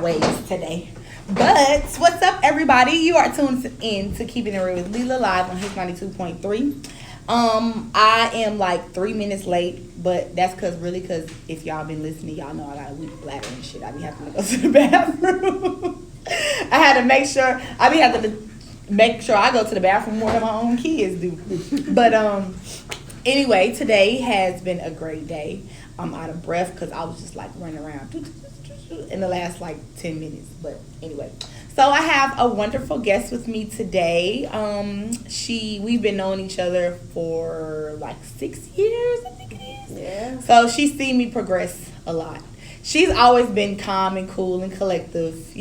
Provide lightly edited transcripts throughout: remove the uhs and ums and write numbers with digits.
ways today. But what's up, everybody? You are tuned in to Keeping It Real with Lila live on His 92.3. I am like 3 minutes late, but that's because if y'all been listening, y'all know I got a weak bladder and shit. I be having to go to the bathroom. I had to make sure I go to the bathroom more than my own kids do. But anyway, today has been a great day. I'm out of breath because I was just like running around in the last like 10 minutes. But anyway, so I have a wonderful guest with me today. We've been knowing each other for like 6 years, I think it is. Yeah. So she's seen me progress a lot. She's always been calm and cool and collective,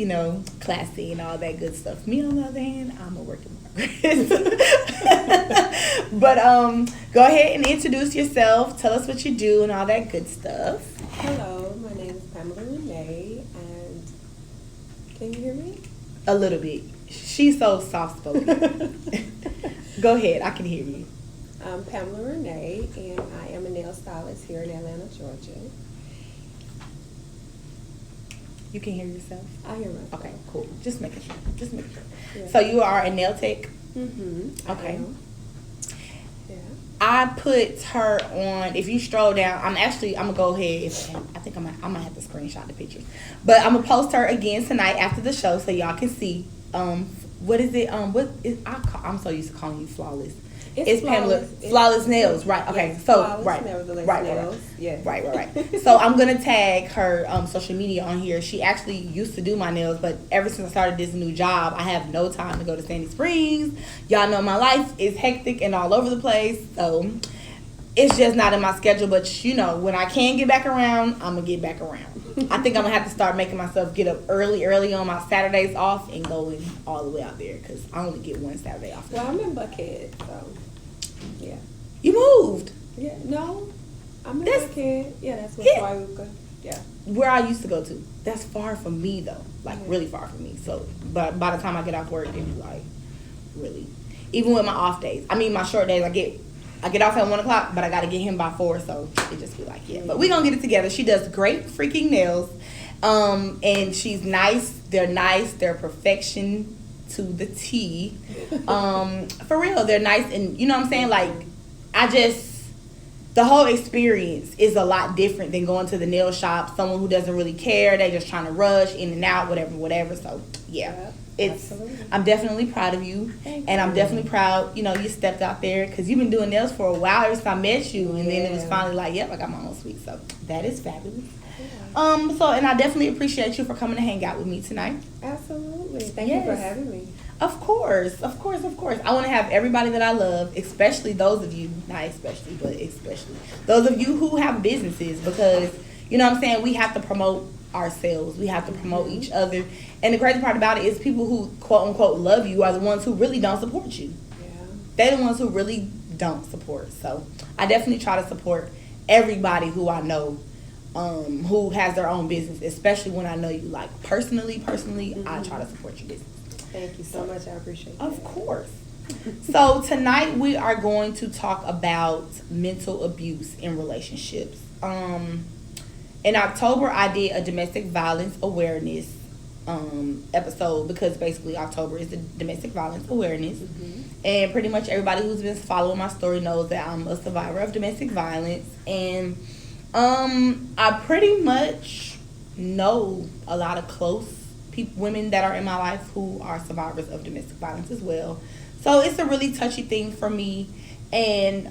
classy and all that good stuff. Me, on the other hand, I'm a work in progress. But go ahead and introduce yourself. Tell us what you do and all that good stuff. Hello, my name is Pamela Renee, and can you hear me? A little bit. She's so soft-spoken. Go ahead. I can hear you. I'm Pamela Renee, and I am a nail stylist here in Atlanta, Georgia. You can hear yourself? I hear myself. Okay, cool. Just making sure. Yeah. So you are a nail tech? Mm-hmm. Okay. Yeah. I put her on, if you stroll down, I'm gonna go ahead, I think I might have to screenshot the pictures. But I'm gonna post her again tonight after the show so y'all can see, what is it, I'm so used to calling you Flawless. It's Pamela, Flawless Nails, right? Okay, yes, so flawless, right, nevertheless right, nails. Yes. right. So I'm gonna tag her social media on here. She actually used to do my nails, but ever since I started this new job, I have no time to go to Sandy Springs. Y'all know my life is hectic and all over the place, so it's just not in my schedule. But when I can get back around, I'm gonna get back around. I think I'm gonna have to start making myself get up early on my Saturdays off and going all the way out there because I only get one Saturday off. Well, I'm in Buckhead, so yeah. You moved? Yeah. No, I'm in Buckhead. Yeah, that's where Wyuka. Yeah. Where I used to go to. That's far from me though, like really far from me. So, but by the time I get off work, it'd be like really. Even with my off days, my short days, I get off at 1 o'clock, but I gotta get him by 4, so it just be like, yeah. But we gonna get it together. She does great freaking nails, and she's nice. They're perfection to the T. For real, they're nice, and you know what I'm saying. Like, the whole experience is a lot different than going to the nail shop. Someone who doesn't really care, they just trying to rush in and out, whatever. So yeah. Absolutely. I'm definitely proud of you. Thank and you. I'm definitely proud, you stepped out there because you've been doing nails for a while ever since I met you, and then it was finally like, yep, I got my own suite. So that is fabulous. Yeah. And I definitely appreciate you for coming to hang out with me tonight. Absolutely. Thank you for having me. Of course. I want to have everybody that I love, especially those of you, not especially, but especially those of you who have businesses, because you know what I'm saying, we have to promote ourselves. We have to promote each other. And the crazy part about it is people who quote unquote love you are the ones who really don't support you. Yeah. They're the ones who really don't support. So I definitely try to support everybody who I know who has their own business, especially when I know you like personally. I try to support your business. Thank you so much. I appreciate that. Of course. So tonight we are going to talk about mental abuse in relationships. In October, I did a domestic violence awareness episode because basically October is the domestic violence awareness. Mm-hmm. And pretty much everybody who's been following my story knows that I'm a survivor of domestic violence. And I pretty much know a lot of close women that are in my life who are survivors of domestic violence as well. So it's a really touchy thing for me. And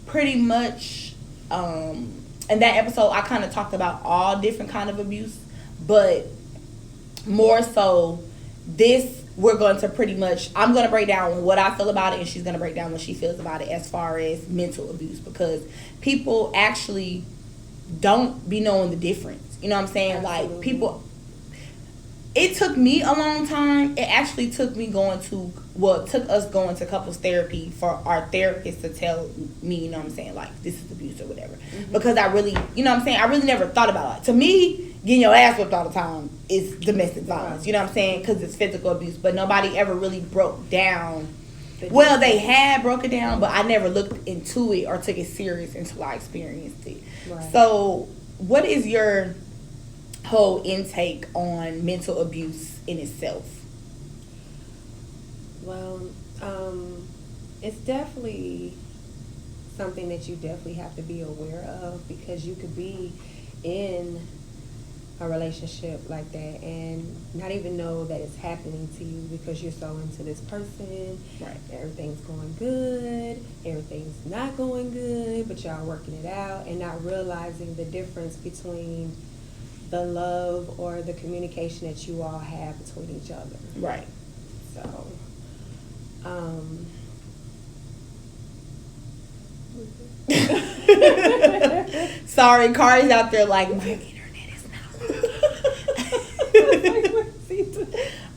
pretty much in that episode, I kind of talked about all different kind of abuse, but more so we're going to I'm going to break down what I feel about it, and she's going to break down what she feels about it as far as mental abuse, because people actually don't be knowing the difference. You know what I'm saying? Absolutely. Like, people, it took me a long time. It actually took took us going to couples therapy for our therapist to tell me, you know what I'm saying, like, this is abuse or whatever. Mm-hmm. Because I really, you know what I'm saying, I really never thought about it. To me, getting your ass whipped all the time is domestic violence, you know what I'm saying, because it's physical abuse. But nobody ever really broke down. Well, they had broke it down, but I never looked into it or took it serious until I experienced it. Right. So what is your whole intake on mental abuse in itself? Well, it's definitely something that you definitely have to be aware of, because you could be in a relationship like that and not even know that it's happening to you, because you're so into this person. Right. Everything's going good, everything's not going good, but y'all working it out and not realizing the difference between the love or the communication that you all have between each other. Right. So, Sorry, Kari's out there like, my internet is not working.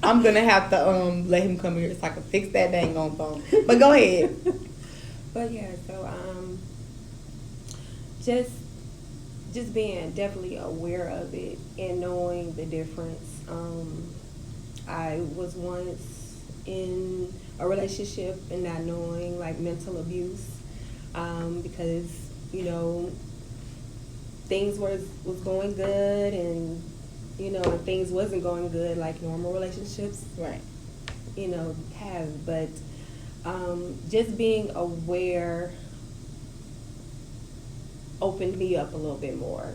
I'm gonna have to let him come here so I can fix that dang on phone. But go ahead. But yeah, so just being definitely aware of it and knowing the difference. I was once in a relationship and not knowing like mental abuse, because things was going good, and things wasn't going good like normal relationships Right. have. But just being aware opened me up a little bit more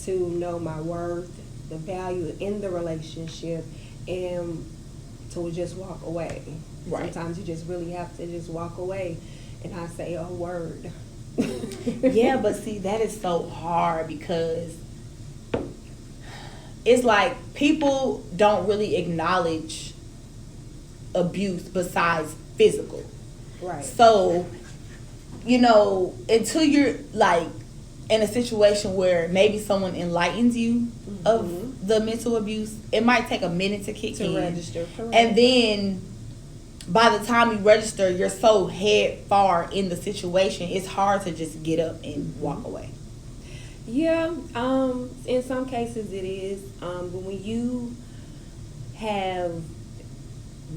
to know my worth, the value in the relationship, and to just walk away. Right. Sometimes you just really have to just walk away and not say a word. Yeah, but see, that is so hard because it's like people don't really acknowledge abuse besides physical. Right. So, until you're like in a situation where maybe someone enlightens you of the mental abuse, it might take a minute to kick in. To register, correct. And then by the time you register, you're so head far in the situation, it's hard to just get up and walk away. Yeah, in some cases it is. But when you have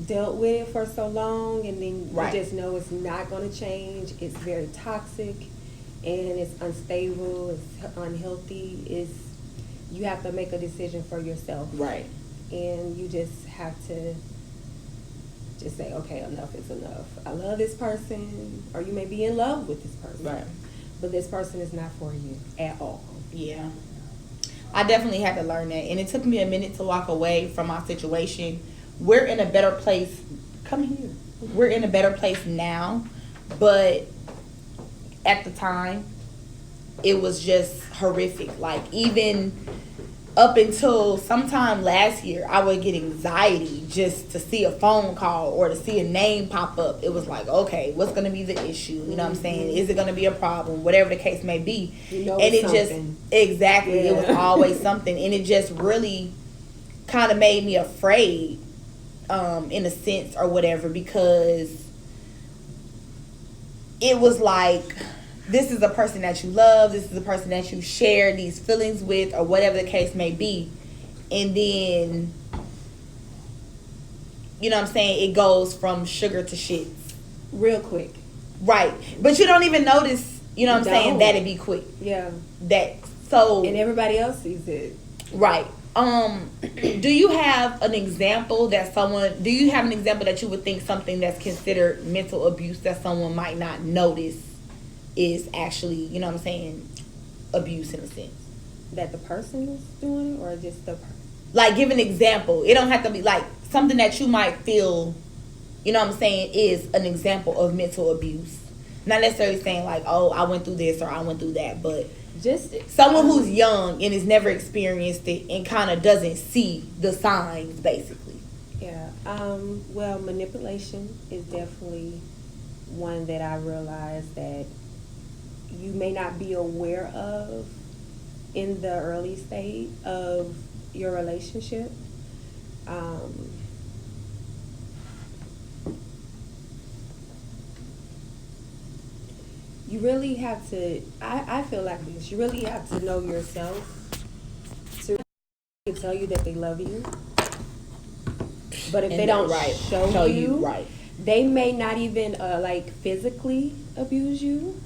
dealt with it for so long, and then Right. you just know it's not going to change, it's very toxic, and it's unstable, it's unhealthy, you have to make a decision for yourself. Right. And you just have to just say, okay, enough is enough. I love this person, or you may be in love with this person. Right. But this person is not for you at all. Yeah. I definitely had to learn that. And it took me a minute to walk away from my situation. We're in a better place. Come here. We're in a better place now. But at the time, it was just horrific. Like, even up until sometime last year, I would get anxiety just to see a phone call or to see a name pop up. It was like, okay, what's going to be the issue? You know what I'm saying? Is it going to be a problem? Whatever the case may be. And it something. just, exactly, Yeah. it was always something. And it just really kind of made me afraid, in a sense or whatever, because it was like, this is a person that you love, this is a person that you share these feelings with, or whatever the case may be. And then, you know what I'm saying, it goes from sugar to shits. Real quick. Right. But you don't even notice, you know what I'm saying, Don't. that it be quick. Yeah. So And everybody else sees it. right. Do you have an example that you would think something that's considered mental abuse that someone might not notice is actually, you know what I'm saying, abuse in a sense? That the person is doing it, or just the person? Like, give an example. It don't have to be like something that you might feel, you know what I'm saying, is an example of mental abuse. Not necessarily saying like, oh, I went through this or I went through that, but Just someone who's young and has never experienced it and kind of doesn't see the signs, basically. Yeah. Well, manipulation is definitely one that I realized that you may not be aware of in the early stage of your relationship. You really have to, I feel like this, you really have to know yourself to tell you that they love you. But if And they don't right, show you, right. they may not even like physically abuse you,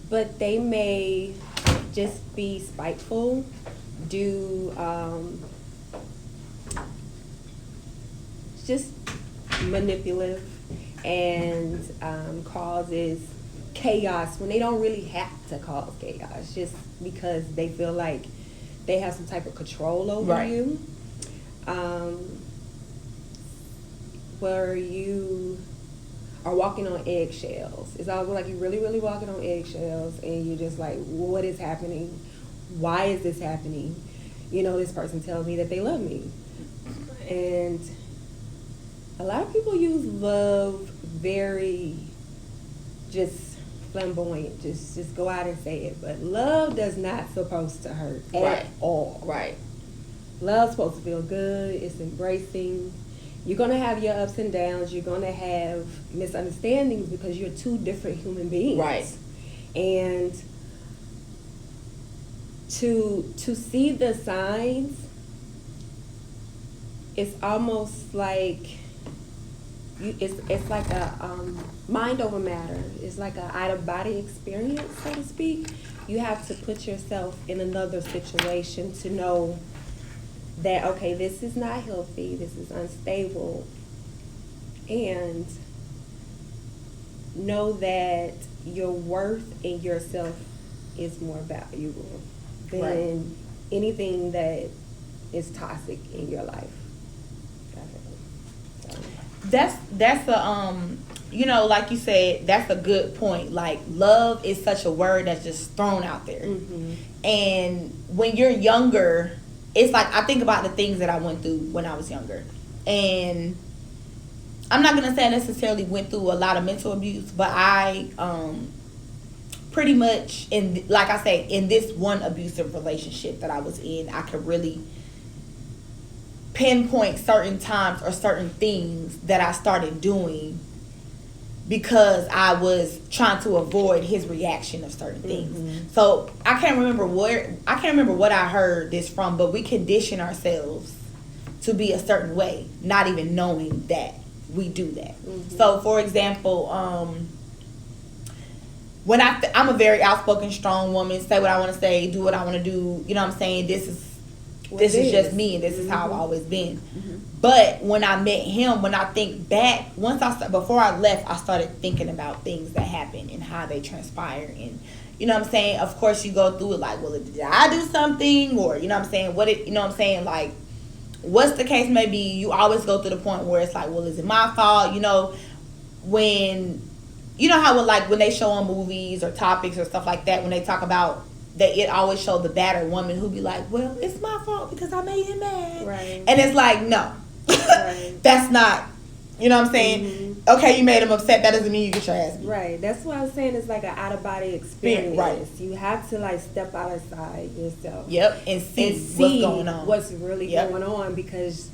but they may just be spiteful, do just manipulative and causes chaos when they don't really have to cause chaos, just because they feel like they have some type of control over you. Where you are walking on eggshells. It's always like you're really, really walking on eggshells, and you're just like, what is happening? Why is this happening? This person tells me that they love me. And a lot of people use love very just flamboyant, just go out and say it. But love does not supposed to hurt at all. Right. Love's supposed to feel good. It's embracing. You're going to have your ups and downs. You're going to have misunderstandings because you're two different human beings. Right. And to see the signs, it's almost like it's like a mind over matter. It's like an out of body experience, so to speak. You have to put yourself in another situation to know that, okay, this is not healthy, this is unstable, and know that your worth in yourself is more valuable than anything that is toxic in your life. That's a like you said, that's a good point. Like, love is such a word that's just thrown out there. And when you're younger, it's like, I think about the things that I went through when I was younger. And I'm not going to say I necessarily went through a lot of mental abuse, but I pretty much, like I say, in this one abusive relationship that I was in, I could really pinpoint certain times or certain things that I started doing because I was trying to avoid his reaction of certain things. So I can't remember what I heard this from, but we condition ourselves to be a certain way, not even knowing that we do that. So, for example, when I'm a very outspoken, strong woman, say what I want to say, do what I want to do. You know what I'm saying? This is just me, and this is how I've always been. But when I met him, when I think back, before I left, I started thinking about things that happened and how they transpire. And you know what I'm saying? Of course, you go through it like, well, did I do something? Or, you know what I'm saying? Like, what's the case may be, you always go through the point where it's like, well, is it my fault? When they show on movies or topics or stuff like that, when they talk about that, it always showed the battered woman who be like, well, it's my fault because I made him mad. Right. And it's like, no. That's not, you know what I'm saying? Okay, you made him upset, that doesn't mean you get your ass beat. Right. That's what I'm saying. It's like an out of body experience. Right. You have to like step outside yourself. Yep. And see what's going on. What's really going on, because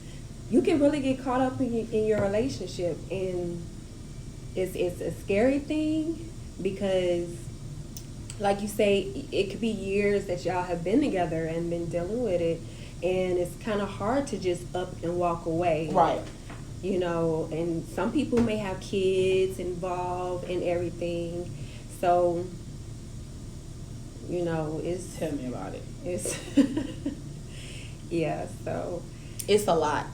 you can really get caught up in your relationship, and it's a scary thing because, like you say, it could be years that y'all have been together and been dealing with it, and it's kind of hard to just up and walk away. Right. And some people may have kids involved and everything. So, it's... Tell me about it. It's... yeah, so... It's a lot.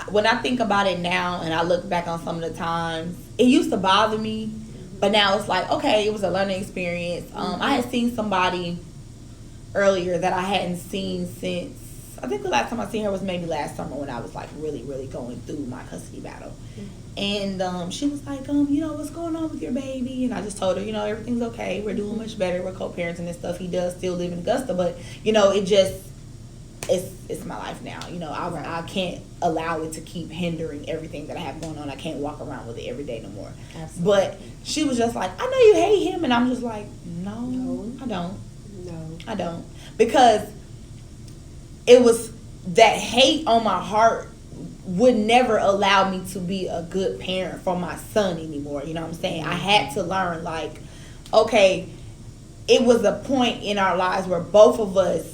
When I think about it now and I look back on some of the times, it used to bother me, but now it's like, okay, it was a learning experience. I had seen somebody earlier that I hadn't seen since, I think the last time I seen her was maybe last summer when I was like really, really going through my custody battle. And she was like, what's going on with your baby? And I just told her, everything's okay. We're doing much better. We're co-parenting and stuff. He does still live in Augusta, but, it's my life now. I can't allow it to keep hindering everything that I have going on. I can't walk around with it every day no more. Absolutely. But she was just like, I know you hate him. And I'm just like, no, I don't. No. I don't. Because it was that hate on my heart would never allow me to be a good parent for my son anymore. You know what I'm saying? I had to learn, like, okay, it was a point in our lives where both of us,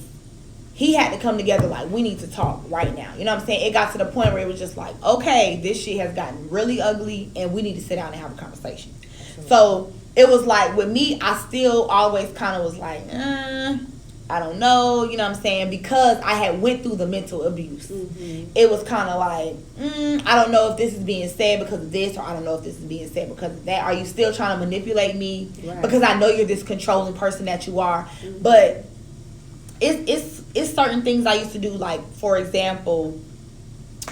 he had to come together like, we need to talk right now. You know what I'm saying? It got to the point where it was just like, okay, this shit has gotten really ugly and we need to sit down and have a conversation. So it was like, with me, I still always kind of was like, I don't know, you know what I'm saying? Because I had went through the mental abuse. It was kind of like, I don't know if this is being said because of this, or I don't know if this is being said because of that. Are you still trying to manipulate me? Right. Because I know you're this controlling person that you are. But it's certain things I used to do. Like, for example,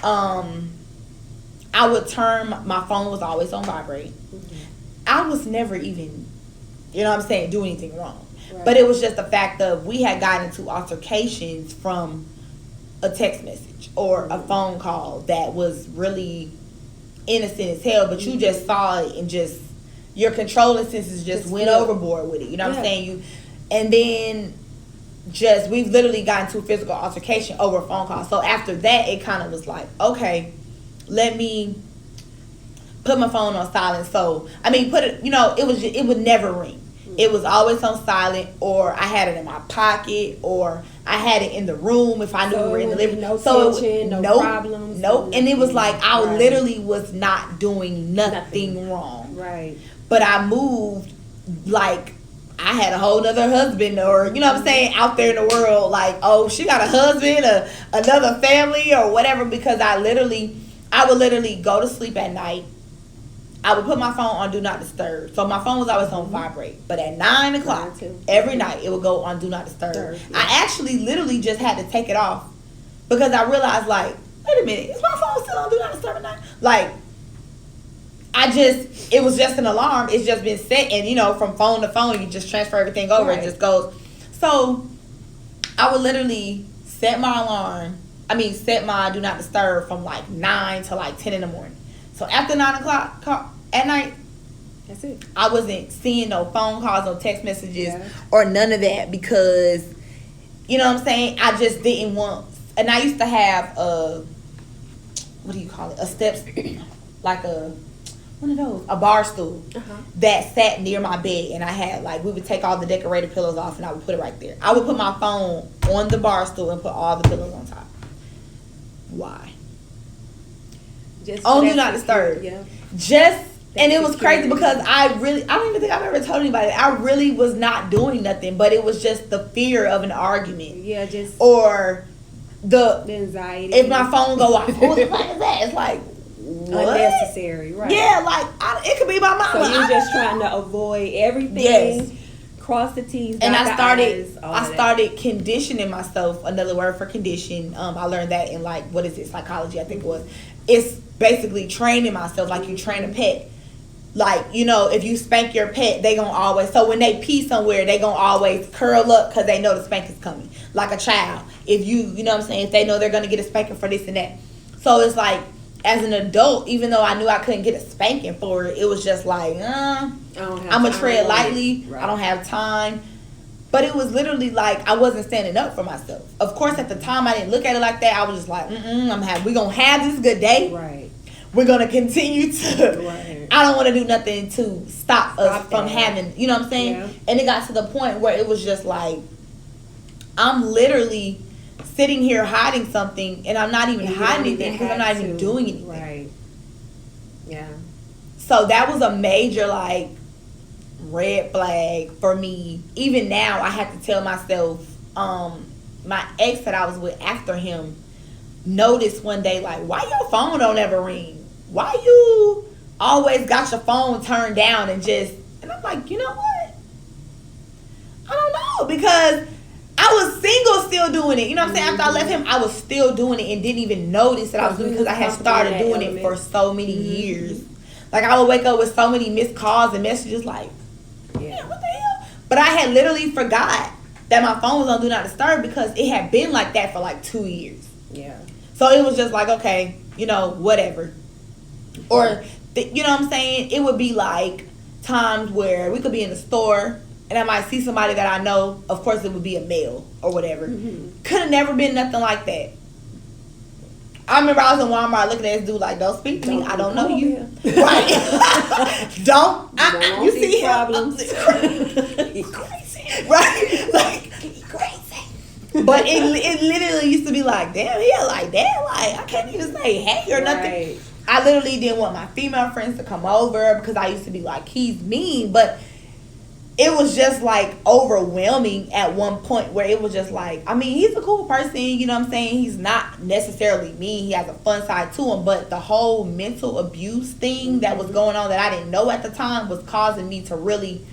I would turn, my phone was always on vibrate. I was never even, you know what I'm saying, do anything wrong. Right. But it was just the fact of we had gotten into altercations from a text message or a phone call that was really innocent as hell, but you just saw it and just your controlling senses just went overboard with it. You know what I'm saying? And then we've literally gotten into a physical altercation over a phone call. So after that, it kind of was like, okay, let me put my phone on silent. So I mean, it would never ring. It was always on silent, or I had it in my pocket, or I had it in the room if I knew we were in the living room. No tension, no problems. Nope. And it was like I literally was not doing nothing wrong. Right. But I moved like I had a whole other husband, or you know what I'm saying, out there in the world. Like, oh, she got a husband, or another family, or whatever. Because I would literally go to sleep at night. I would put my phone on Do Not Disturb. So my phone was always on vibrate. But at 9 o'clock, every night, it would go on Do Not Disturb. I actually literally just had to take it off. Because I realized, like, wait a minute, is my phone still on Do Not Disturb at night? Like, it was just an alarm. It's just been set. And, from phone to phone, you just transfer everything over. Right. It just goes. So I would literally set my Do Not Disturb from like 9 to like 10 in the morning. So after 9 o'clock at night, that's it. I wasn't seeing no phone calls, no text messages, or none of that because, you know what I'm saying? I just didn't want. And I used to have what do you call it? A steps, like one of those, a bar stool that sat near my bed, and I had we would take all the decorated pillows off, and I would put it right there. I would put my phone on the bar stool and put all the pillows on top. Why? Do Not Disturb. Yeah. And it was crazy because I don't even think I've ever told anybody. I really was not doing nothing, but it was just the fear of an argument. Yeah, or the anxiety. If my phone go off, who the fuck is that? It's like, what? Unnecessary, right? Yeah, it could be my mama. So you're just trying to avoid everything. Yes. Cross the T's. And I started conditioning myself. Another word for condition. I learned that in psychology, I think it was. It's basically training myself like you train a pet. Like, if you spank your pet, they gonna always, so when they pee somewhere, they gonna always curl up because they know the spank is coming. Like a child. If you know what I'm saying, if they know they're gonna get a spanking for this and that. So it's like, as an adult, even though I knew I couldn't get a spanking for it, it was just like, I'm gonna tread lightly. Right. I don't have time. But it was literally like I wasn't standing up for myself. Of course, at the time, I didn't look at it like that. I was just like, we're going to have this good day. Right. We're going to continue to, I don't want to do nothing to stop us from having, you know what I'm saying? Yeah. And it got to the point where it was just like, I'm literally sitting here hiding something, and I'm not even hiding anything because I'm not even doing anything. Right. Yeah. So that was a major, red flag for me. Even now, I have to tell myself, my ex that I was with after him noticed one day, why your phone don't ever ring? Why you always got your phone turned down and I'm like, you know what? I don't know, because I was single still doing it. You know what I'm saying? After I left him, I was still doing it and didn't even notice that I was doing it because I had started doing it for so many years. I would wake up with so many missed calls and messages man, what the hell? But I had literally forgot that my phone was on Do Not Disturb because it had been like that for 2 years. Yeah. So it was just okay, whatever. Or, you know what I'm saying? It would be times where we could be in the store and I might see somebody that I know. Of course, it would be a male or whatever. Mm-hmm. Could have never been nothing like that. I remember I was in Walmart looking at this dude don't speak to me. I don't know you. Right. Don't. You see problems. He's crazy. Right? He's crazy. But it literally used to be damn, yeah, like that. I can't even say hey or nothing. Right. I literally didn't want my female friends to come over because I used to be he's mean. But it was just like overwhelming at one point where it was just like, I mean, he's a cool person, you know what I'm saying? He's not necessarily mean. He has a fun side to him, but the whole mental abuse thing that was going on that I didn't know at the time was causing me to really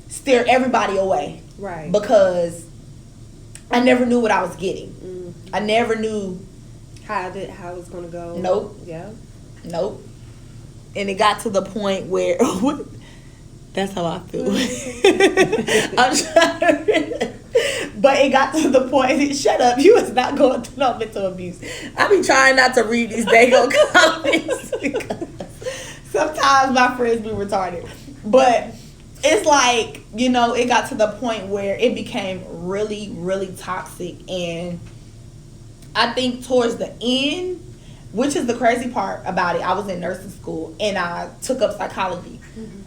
steer everybody away. Right. Because I never knew what I was getting. I never knew how it was going to go. Nope. Yeah. Nope. And it got to the point where that's how I feel. I'm trying but it got to the point, shut up, you was not going through no mental abuse. I be trying not to read these daggone comments because sometimes my friends be retarded. But it's like, you know, it got to the point where it became really, really toxic. And I think towards the end, which is the crazy part about it, I was in nursing school and I took up psychology.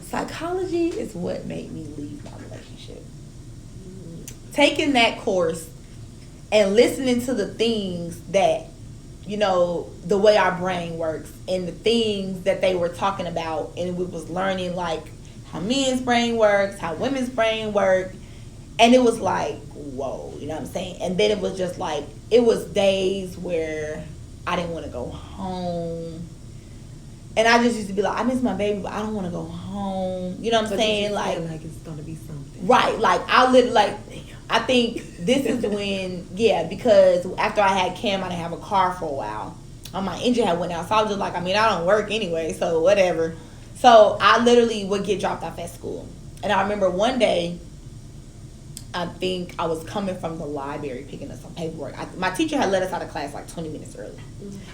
Psychology is what made me leave my relationship. Taking that course and listening to the things that, you know, the way our brain works and the things that they were talking about, and we was learning like how men's brain works, how women's brain work, and it was like, whoa, you know what I'm saying? And then it was just like, it was days where I didn't want to go home. And I just used to be like, I miss my baby, but I don't want to go home. You know what I'm saying? Like it's going to be something. Right. Like, I think this is when, because after I had Cam, I didn't have a car for a while. My engine had went out. So I was just like, I mean, I don't work anyway, so whatever. So I literally would get dropped off at school. And I remember one day, I think I was coming from the library picking up some paperwork. My teacher had let us out of class like 20 minutes early.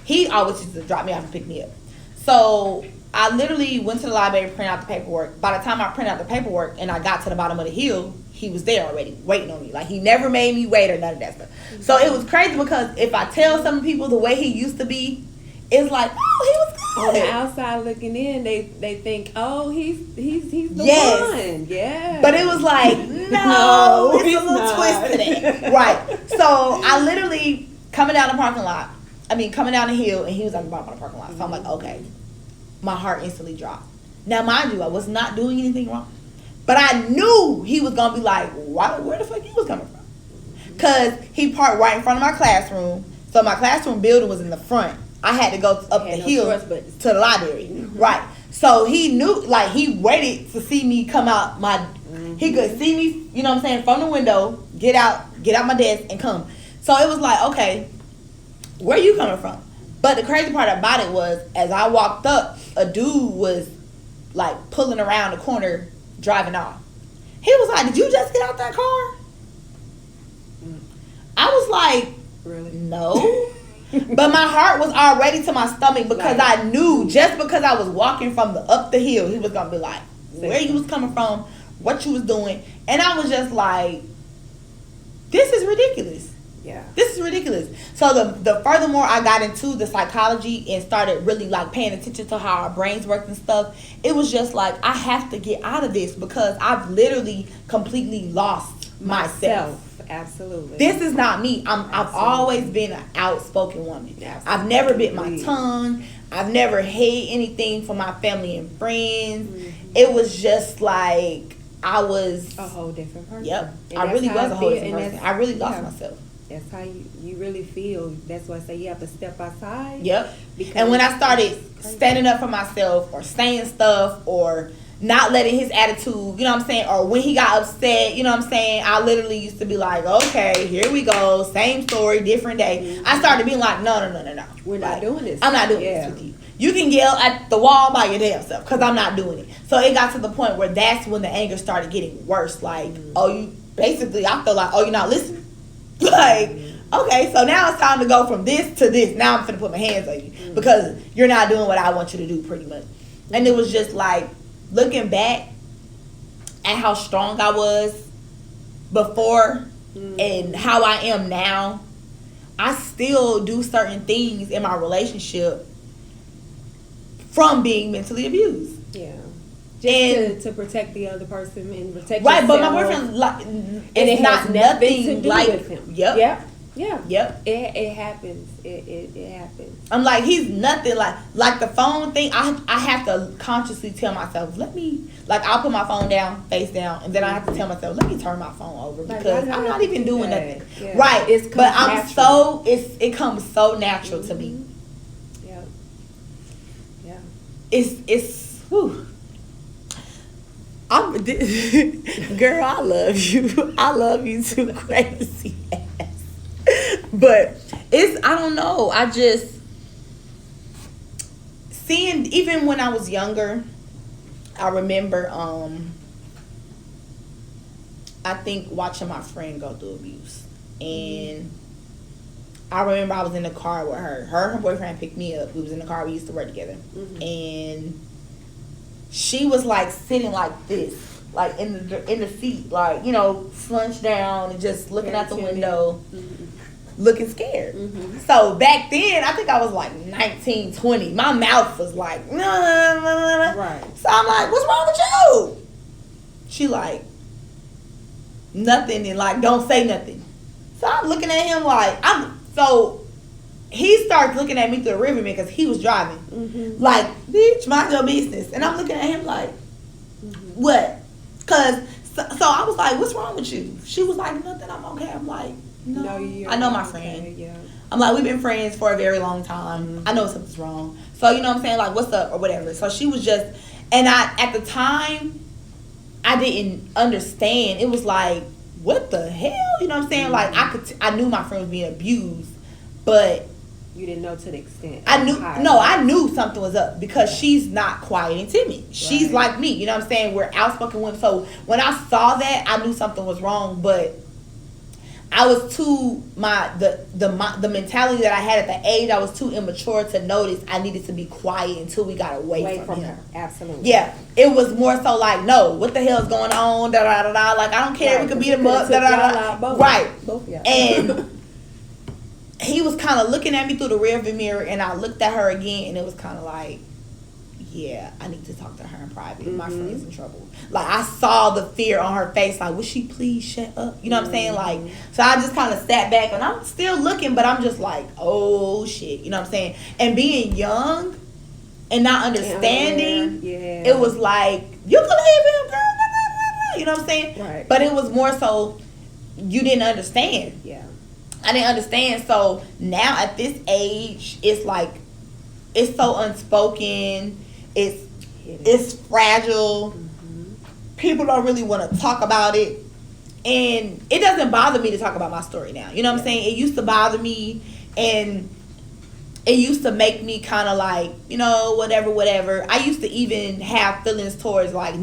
He always used to drop me off and pick me up. So I literally went to the library, printed out the paperwork. By the time I printed out the paperwork and I got to the bottom of the hill, he was there already waiting on me. Like, he never made me wait or none of that stuff. So it was crazy because if I tell some people the way he used to be, it's like, oh, he was good. On the outside looking in, they think, oh, he's the one. Yeah. But it was like, no, it's a little twist to that. Right. So I literally coming down the hill, and he was at the bottom of the parking lot. So I'm like, okay. My heart instantly dropped. Now, mind you, I was not doing anything wrong. But I knew he was going to be like, where the fuck you was coming from? Because he parked right in front of my classroom. So my classroom building was in the front. I had to go up the hill to the library. Right. So he knew, like, he waited to see me come out he could see me, you know what I'm saying, from the window, get out my desk and come. So it was like, okay, where you coming from? But the crazy part about it was, as I walked up, a dude was like pulling around the corner, driving off. He was like, did you just get out that car? I was like, really? No. But my heart was already to my stomach because I knew just because I was walking from up the hill, he was going to be like, where you was coming from, what you was doing. And I was just like, this is ridiculous. Yeah. This is ridiculous. So the furthermore I got into the psychology and started really like paying attention to how our brains work and stuff, it was just like, I have to get out of this because I've literally completely lost myself. Absolutely. This is not me. I've always been an outspoken woman. Absolutely. I've never bit my tongue. I've never hid anything from my family and friends. Mm-hmm. It was just like I was a whole different person. Yep. I really was a whole different person. I really lost myself. That's how you really feel. That's why I say you have to step outside. Yep. And when I started standing up for myself or saying stuff or not letting his attitude, you know what I'm saying, or when he got upset, you know what I'm saying, I literally used to be like, okay, here we go, same story, different day. Mm-hmm. I started being like, no. We're not doing this. I'm not doing this with you. You can yell at the wall by your damn self because I'm not doing it. So it got to the point where that's when the anger started getting worse. Like, I feel like, you're not listening. Like, okay, so now it's time to go from this to this. Now I'm finna put my hands on you because you're not doing what I want you to do, pretty much. And it was just like, looking back at how strong I was before and how I am now, I still do certain things in my relationship from being mentally abused. Yeah. Just to protect the other person and protect right, yourself. But my boyfriend, like, and it has nothing to do with him. Yep. Yeah. Yep. It happens. It happens. I'm like, he's nothing like the phone thing. I have to consciously tell myself, let me, like, I'll put my phone down, face down, and then I have to tell myself, let me turn my phone over because I'm not even doing nothing. Yeah. Right. But I'm natural. it comes so natural to me. Yeah. Yeah. It's whew. Girl, I love you. I love you too, crazy ass. But I don't know. I just seeing, even when I was younger, I remember I think watching my friend go through abuse. And I remember I was in the car with her. Her and her boyfriend picked me up. We was in the car. We used to work together. And she was like sitting like this, like in the seat, like, you know, slunched down and just looking out the window, looking scared. So back then, I think I was like 19, 20. My mouth was like, right. So I'm like, what's wrong with you? She like, nothing, and like, don't say nothing. So I'm looking at him like, so he starts looking at me through the rearview mirror because he was driving. Like, bitch, mind your business. And I'm looking at him like, what? Because, so I was like, what's wrong with you? She was like, nothing, I'm okay. I'm like, no, I know my friend. Okay, yeah. I'm like, we've been friends for a very long time. I know something's wrong. So, you know what I'm saying? Like, what's up or whatever. So she was just, and at the time, I didn't understand. It was like, what the hell? You know what I'm saying? Like, I knew my friend was being abused, but you didn't know to the extent. I knew something was up because she's not quiet and timid. She's like me, you know what I'm saying? We're outspoken women. So when I saw that, I knew something was wrong, but I was too, the mentality that I had at the age, I was too immature to notice I needed to be quiet until we got away from him. Her. Absolutely. Yeah. It was more so like, no, what the hell's going on? Da da da da. Like, I don't care. We could beat him up. Da da da. Right. Both of y'all. And he was kind of looking at me through the rearview mirror, and I looked at her again, and it was kind of like, yeah, I need to talk to her in private. My friend's in trouble. Like, I saw the fear on her face. Like, would she please shut up? You know what I'm saying? Like, so I just kind of sat back, and I'm still looking, but I'm just like, oh shit. You know what I'm saying? And being young and not understanding, it was like, you can leave him, girl. You know what I'm saying? Right. But it was more so, you didn't understand. Yeah. I didn't understand. So now at this age, it's like, it's so unspoken. It's fragile. People don't really want to talk about it. And it doesn't bother me to talk about my story now. You know what I'm saying? It used to bother me, and it used to make me kind of like, you know, whatever. I used to even have feelings towards like,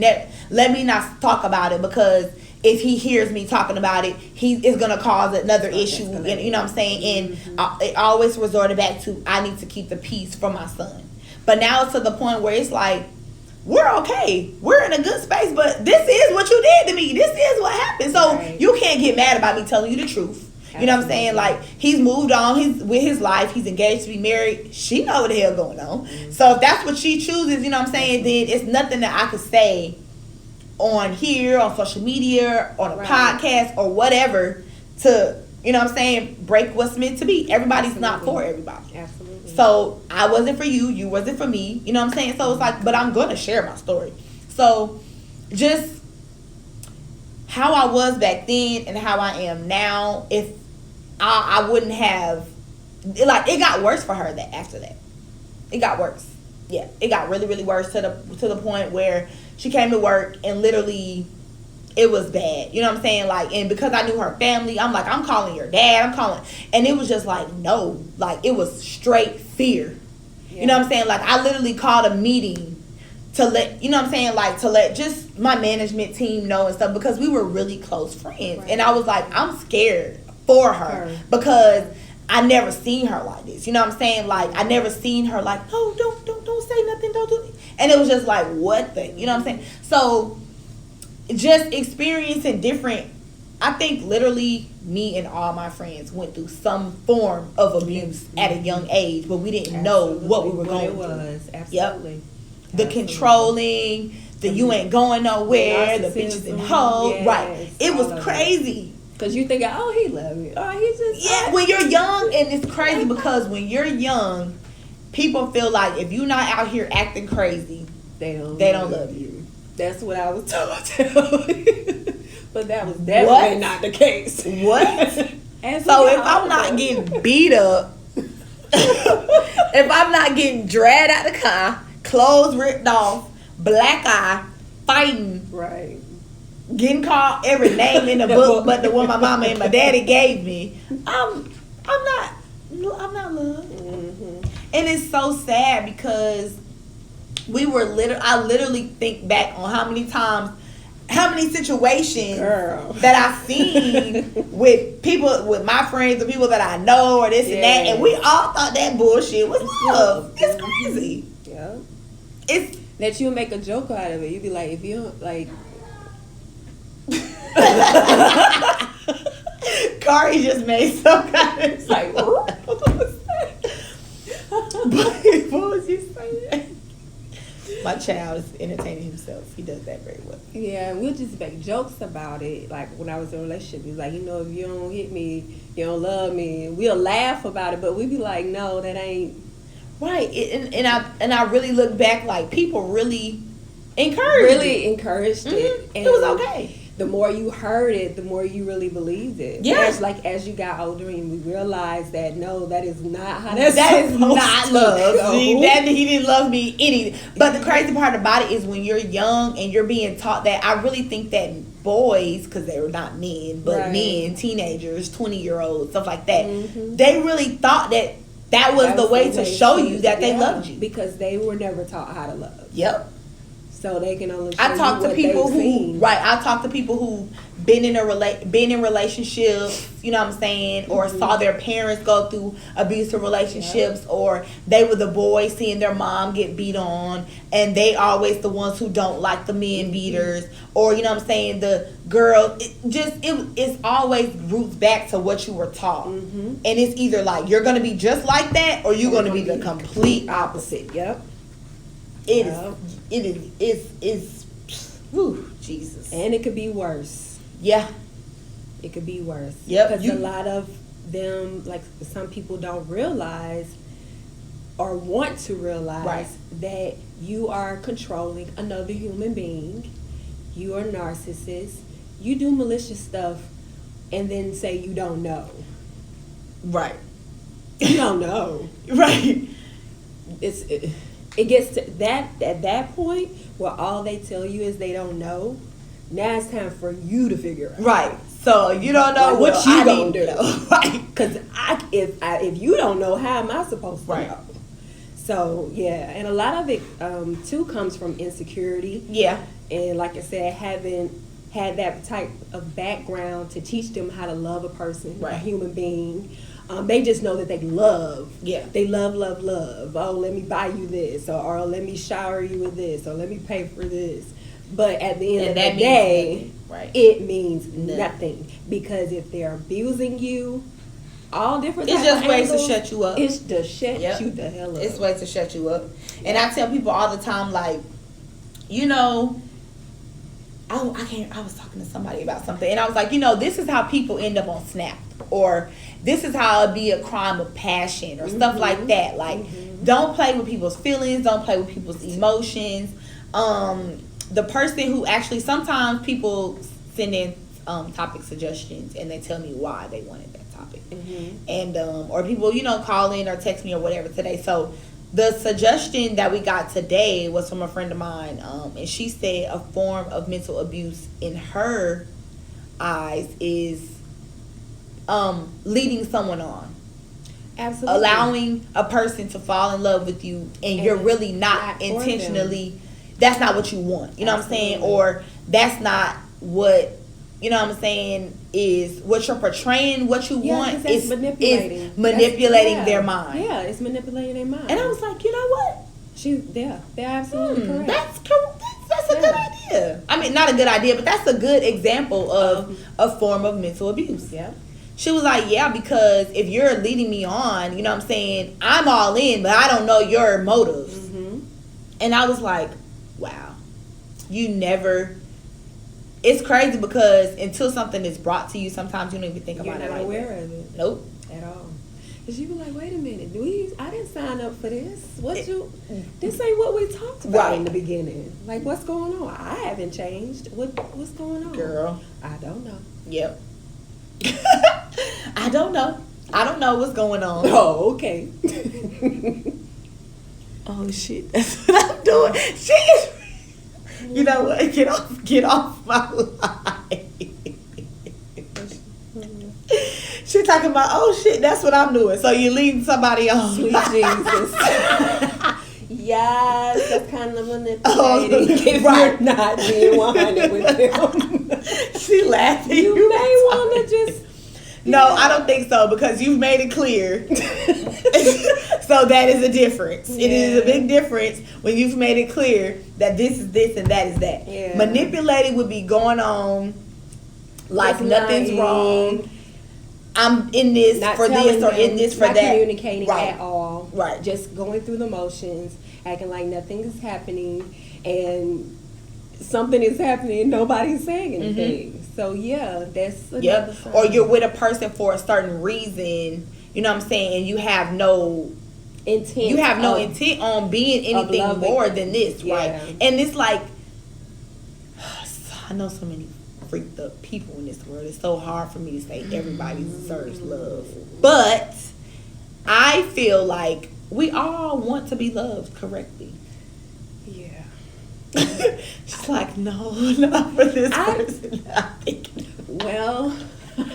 let me not talk about it, because if he hears me talking about it, he is going to cause another issue. And, you know what I'm saying? And it always resorted back to, I need to keep the peace for my son. But now it's to the point where it's like, we're okay. We're in a good space, but this is what you did to me. This is what happened. So you can't get mad about me telling you the truth. You know what I'm saying? Like, he's moved on. He's with his life. He's engaged to be married. She know what the hell going on. So if that's what she chooses, you know what I'm saying, then it's nothing that I could say on here, on social media, on a podcast or whatever to, you know what I'm saying, break what's meant to be. Everybody's not for everybody. Absolutely. So I wasn't for you. You wasn't for me. You know what I'm saying? So it's like, but I'm going to share my story. So just how I was back then and how I am now, if I wouldn't have, like, it got worse for her after that. It got worse. Yeah, it got really, really worse to the point where she came to work and literally it was bad. You know what I'm saying? Like, and because I knew her family, I'm like, I'm calling your dad. And it was just like, no, like, it was straight fear. Yeah. You know what I'm saying? Like, I literally called a meeting to let, you know what I'm saying? Like, to let just my management team know and stuff, because we were really close friends. Right. And I was like, I'm scared for her because I never seen her like this. You know what I'm saying? Like, I never seen her like, no, don't say nothing, don't do it. And it was just like, what the, you know what I'm saying? So just experiencing different, I think literally me and all my friends went through some form of abuse at a young age, but we didn't know what we were going through. Absolutely. Yep. The controlling, the you ain't going nowhere, the bitches and hoes. Right. It was crazy. Because you think, oh, he love me. Oh, he just... Yeah, when you're young, and it's crazy because when you're young, people feel like if you're not out here acting crazy, they don't love you. That's what I was told. But that was definitely not the case. What? So if I'm not getting beat up, if I'm not getting dragged out the car, clothes ripped off, black eye, fighting, right, getting called every name in the book but the one my mama and my daddy gave me, I'm not loved. Mm-hmm. And it's so sad because I literally think back on how many situations that I've seen with people, with my friends, the people that I know, or this and that, and we all thought that bullshit was love. It's crazy. Yeah. It's that you'll make a joke out of it. You'd be like, if you don't like. Kari just made some kind of like, what was you saying? My child is entertaining himself. He does that very well. Yeah, and we'll just make jokes about it. Like when I was in a relationship, he was like, if you don't hit me, you don't love me. And we'll laugh about it, but we'd be like, no, that ain't right. And I really look back, like people really encouraged it. And it was okay. The more you heard it, the more you really believed it. Yeah. As you got older and we realized that no, that is not how that is not love. See, he didn't love me any. But the crazy part about it is when you're young and you're being taught that, I really think that boys, because they were not men, but men, teenagers, 20-year-olds, stuff like that, they really thought that was the way to show you that they loved you. Because they were never taught how to love. Yep. So they can only. I talk to people who been in relationships, you know what I'm saying, or saw their parents go through abusive relationships, or they were the boys seeing their mom get beat on, and they always the ones who don't like the men beaters, or you know what I'm saying, the girl. It's always roots back to what you were taught, and it's either like you're gonna be just like that, or you're gonna be the complete opposite. Yep. It is, whew, Jesus. And it could be worse. Yeah. It could be worse. Yep. Because a lot of them, like some people don't realize or want to realize that you are controlling another human being. You are a narcissist. You do malicious stuff and then say you don't know. Right. You don't know. Right. It gets to that at that point where all they tell you is they don't know. Now it's time for you to figure out. Right. So you don't know what you gonna do. Right. Because if you don't know, how am I supposed to know? So yeah, and a lot of it too comes from insecurity. Yeah. And like I said, having had that type of background to teach them how to love a person, a human being. They just know that they love. Yeah. They love. Oh, let me buy you this, or let me shower you with this, or let me pay for this. But at the end of the day, it means nothing. Because if they're abusing you, all different types of angles, ways to shut you up. It's to shut you the hell up. It's ways to shut you up. And I tell people all the time, like, you know, I was talking to somebody about something, and I was like, you know, this is how people end up on Snap, or this is how it'd be a crime of passion, or stuff like that. Like, don't play with people's feelings, don't play with people's emotions. The person who actually, sometimes people send in topic suggestions, and they tell me why they wanted that topic, and or people, you know, call in or text me or whatever today. So the suggestion that we got today was from a friend of mine, and she said a form of mental abuse in her eyes is leading someone on. Absolutely. Allowing a person to fall in love with you, and you're really not intentionally, that's not what you want. You know what I'm saying? Or that's not what, you know what I'm saying, is what you're portraying, what you want is manipulating their mind. Yeah, it's manipulating their mind. And I was like, you know what? They're absolutely correct. That's a good idea. I mean, not a good idea, but that's a good example of a form of mental abuse. Yeah. She was like, yeah, because if you're leading me on, you know what I'm saying, I'm all in, but I don't know your motives. And I was like, wow, you never it's crazy because until something is brought to you, sometimes you don't even think about it. You're not like aware that. of it. Nope. At all. Because you be like, wait a minute, I didn't sign up for this. This ain't what we talked about in the beginning. Like, what's going on? I haven't changed. What's going on? Girl. I don't know. Yep. I don't know. I don't know what's going on. Oh, okay. Oh shit, that's what I'm doing. She is. You know what? Get off my life. She talking about, oh shit, that's what I'm doing. So you're leading somebody on. Sweet Jesus. Yes, that's kind of manipulating. If you're not being 100 with them. She laughing. You may want to just. No, I don't think so because you've made it clear. So that is a difference. Yeah. It is a big difference when you've made it clear that this is this and that is that. Yeah. Manipulating would be going on like nothing's wrong. I'm in this not for this or in this for not that. Not communicating right. at all. Right. Just going through the motions, acting like nothing is happening, and something is happening and nobody's saying anything. Mm-hmm. So yeah, that's another sign. Or you're with a person for a certain reason, you know what I'm saying, and you have no intent. You have no intent on being anything more than this, right? And it's like, I know so many freaked up people in this world. It's so hard for me to say everybody deserves love. But I feel like we all want to be loved correctly. Yeah. She's like, no, not for this person. Well, my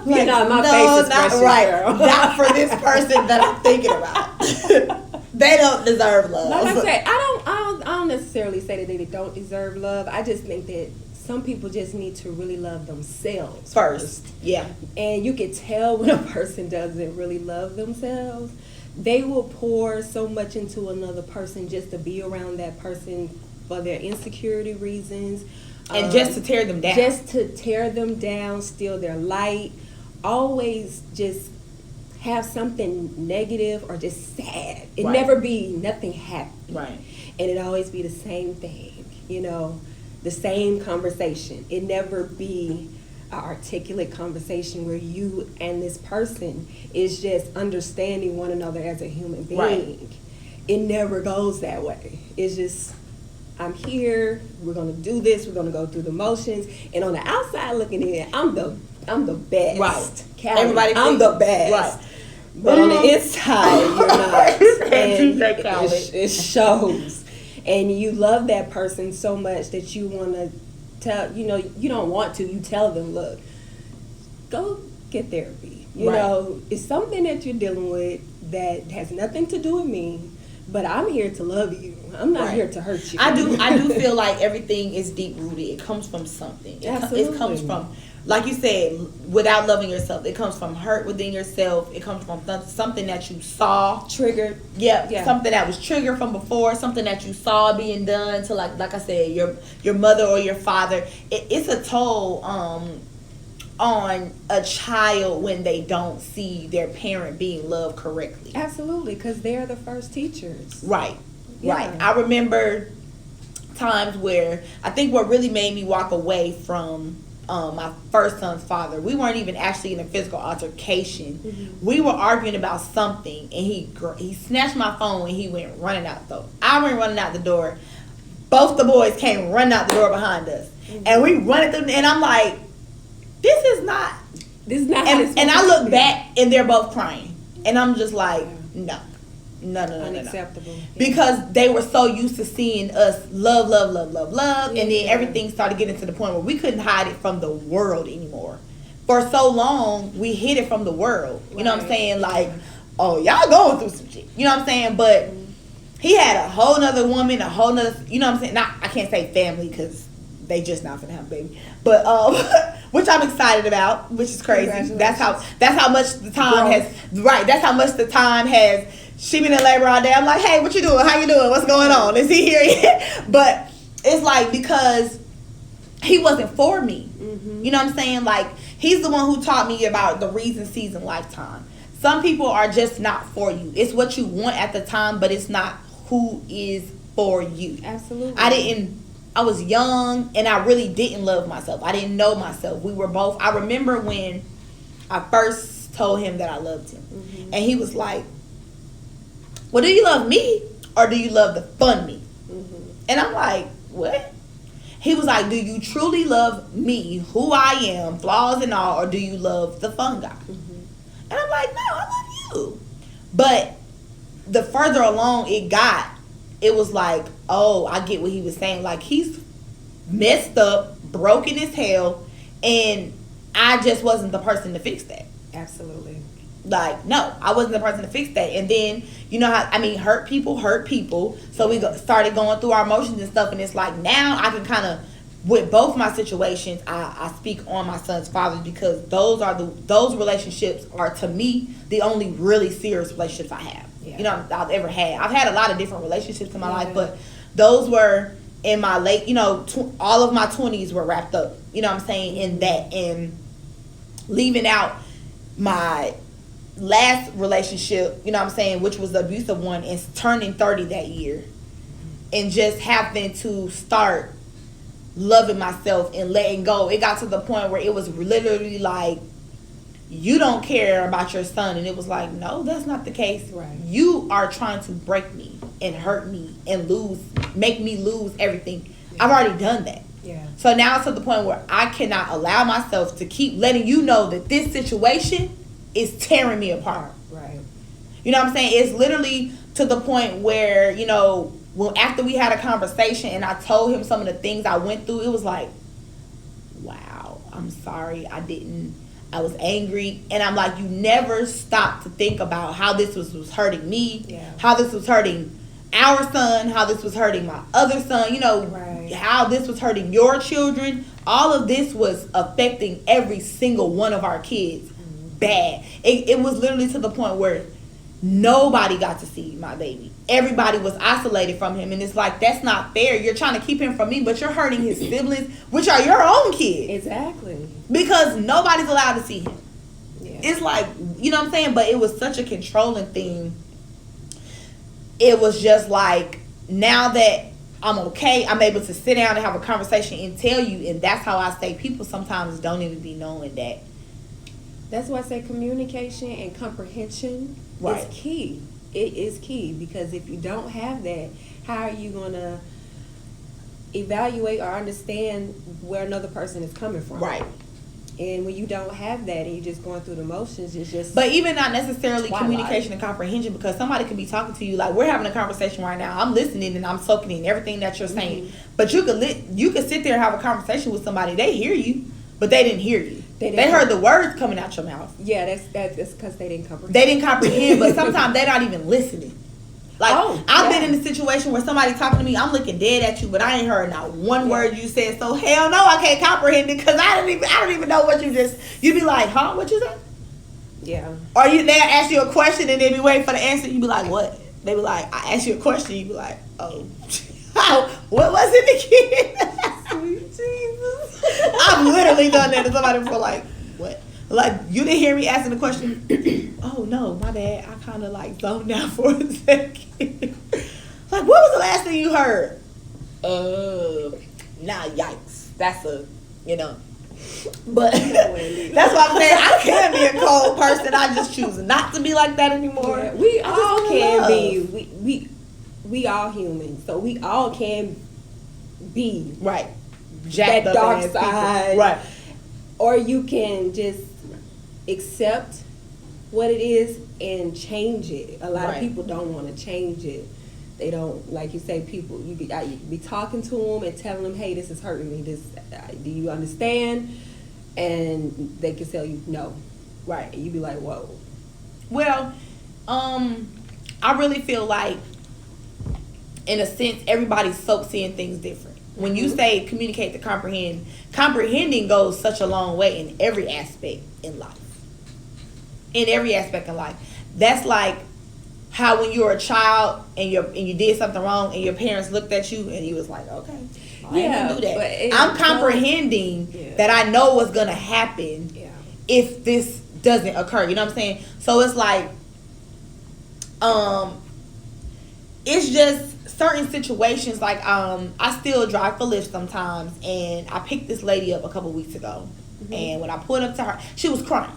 face is not right. Not for this person that I'm thinking about. They don't deserve love. Like I said, I don't necessarily say that they don't deserve love. I just think that some people just need to really love themselves first. Yeah. And you can tell when a person doesn't really love themselves. They will pour so much into another person just to be around that person for their insecurity reasons. And just to tear them down. Just to tear them down, steal their light. Always just have something negative or just sad. It never be nothing happy. Right. And it always be the same thing, the same conversation. It never be an articulate conversation where you and this person is just understanding one another as a human being. Right. It never goes that way. It's just, I'm here, we're gonna do this, we're gonna go through the motions, and on the outside looking in, I'm the best. Right. Callie, I'm the best. Right. But on the inside, you're not. And it shows. And you love that person so much that you want to tell, you don't want to, you tell them, look, go get therapy. You know, it's something that you're dealing with that has nothing to do with me, but I'm here to love you. I'm not here to hurt you. I do feel like everything is deep rooted. It comes from something. It comes from, like you said, without loving yourself, it comes from hurt within yourself. It comes from something that you saw. Triggered. Yeah. Something that was triggered from before, something that you saw being done to, like I said, your mother or your father. It's a toll on a child when they don't see their parent being loved correctly. Absolutely, because they're the first teachers. Right. I remember times where I think what really made me walk away from my first son's father, we weren't even actually in a physical altercation. Mm-hmm. We were arguing about something, and he snatched my phone and he went running out the door. I went running out the door. Both the boys came running out the door behind us, and we running through, and I'm like, this is not. And I look back, and they're both crying, and I'm just like, no. Unacceptable. No. Because they were so used to seeing us love, and then everything started getting to the point where we couldn't hide it from the world anymore. For so long, we hid it from the world. You know what I'm saying? Like, oh, y'all going through some shit. You know what I'm saying? But he had a whole nother woman, a whole nother, you know what I'm saying? I can't say family because they just not gonna have a baby. But which I'm excited about, which is crazy. That's how much the time that's how much the time has. She been in labor all day. I'm like, hey, what you doing? How you doing? What's going on? Is he here yet? But it's like, because he wasn't for me. Mm-hmm. You know what I'm saying? Like, he's the one who taught me about the reason, season, lifetime. Some people are just not for you. It's what you want at the time, but it's not who is for you. Absolutely. I didn't I was young and I really didn't love myself. I didn't know myself. We were both. I remember when I first told him that I loved him, and he was like, "Well, do you love me or do you love the fun me?" And I'm like, "What?" He was like, "Do you truly love me, who I am, flaws and all, or do you love the fun guy?" And I'm like, "No, I love you." But the further along it got, it was like, oh, I get what he was saying. Like, he's messed up, broken as hell, and I just wasn't the person to fix that. Absolutely. Like, no, I wasn't the person to fix that. And then, you know how, I mean, hurt people. So we started going through our emotions and stuff, and it's like, now I can kind of, with both my situations, I speak on my son's father, because those relationships are, to me, the only really serious relationships I have. Yeah. You know, I've ever had. I've had a lot of different relationships in my life, but those were in my late, you know, all of my 20s were wrapped up, you know what I'm saying, in that. And leaving out my last relationship, you know what I'm saying, which was the abusive one, and turning 30 that year, and just having to start loving myself and letting go. It got to the point where it was literally like, you don't care about your son. And it was like, no, that's not the case. Right. You are trying to break me and hurt me and make me lose everything. Yeah. I've already done that. Yeah. So now it's to the point where I cannot allow myself to keep letting you know that this situation is tearing me apart. Right. You know what I'm saying? It's literally to the point where, you know, well, after we had a conversation and I told him some of the things I went through, it was like, wow, I'm sorry, I was angry. And I'm like, you never stopped to think about how this was hurting me, how this was hurting our son, how this was hurting my other son, you know, how this was hurting your children. All of this was affecting every single one of our kids bad. It was literally to the point where nobody got to see my baby. Everybody was isolated from him, and it's like, that's not fair. You're trying to keep him from me, but you're hurting his siblings, which are your own kids. Exactly. Because nobody's allowed to see him. Yeah. It's like, you know what I'm saying? But it was such a controlling thing. It was just like, now that I'm okay, I'm able to sit down and have a conversation and tell you, and that's how I say people sometimes don't even be knowing that. That's why I say communication and comprehension is key. It is key, because if you don't have that, how are you going to evaluate or understand where another person is coming from? Right. And when you don't have that and you're just going through the motions, it's just... But even not necessarily communication and comprehension, because somebody could be talking to you, like, we're having a conversation right now. I'm listening and I'm soaking in everything that you're saying. But you could sit there and have a conversation with somebody. They hear you, but they didn't hear you. They heard the words coming out your mouth. Yeah, that's because they didn't comprehend. They didn't comprehend, but sometimes they're not even listening. Like, I've been in a situation where somebody talking to me, I'm looking dead at you, but I ain't heard not one word you said. So hell no, I can't comprehend it, because I don't even know what you just. You be like, huh? What you say? Yeah. Or they ask you a question and they be waiting for the answer. You be like, what? They be like, I asked you a question. You be like, oh, what was it again? Sweet Jesus. I've literally done that to somebody before. Like, what? Like, you didn't hear me asking the question. Oh no, my bad. I kind of like zoned out for a second. Like, what was the last thing you heard? Nah, yikes. That's a, you know. But that's why I'm saying I can be a cold person. I just choose not to be like that anymore. Yeah, we all can be. We all human, so we all can be Jacked that dark side, right? Or you can just accept what it is and change it. A lot of people don't want to change it. They don't, like you say, people, you be talking to them and telling them, hey, this is hurting me. This, do you understand? And they can tell you no. Right. And you be like, whoa. Well, I really feel like, in a sense, everybody soaks in things different. When you say communicate to comprehend, comprehending goes such a long way in every aspect in life. In every aspect of life. That's like how when you were a child and you did something wrong and your parents looked at you and you was like, okay, I ain't gonna do that. I'm comprehending that I know what's gonna happen if this doesn't occur. You know what I'm saying? So it's like, it's just certain situations. Like I still drive for Lyft sometimes, and I picked this lady up a couple weeks ago, and when I pulled up to her, she was crying.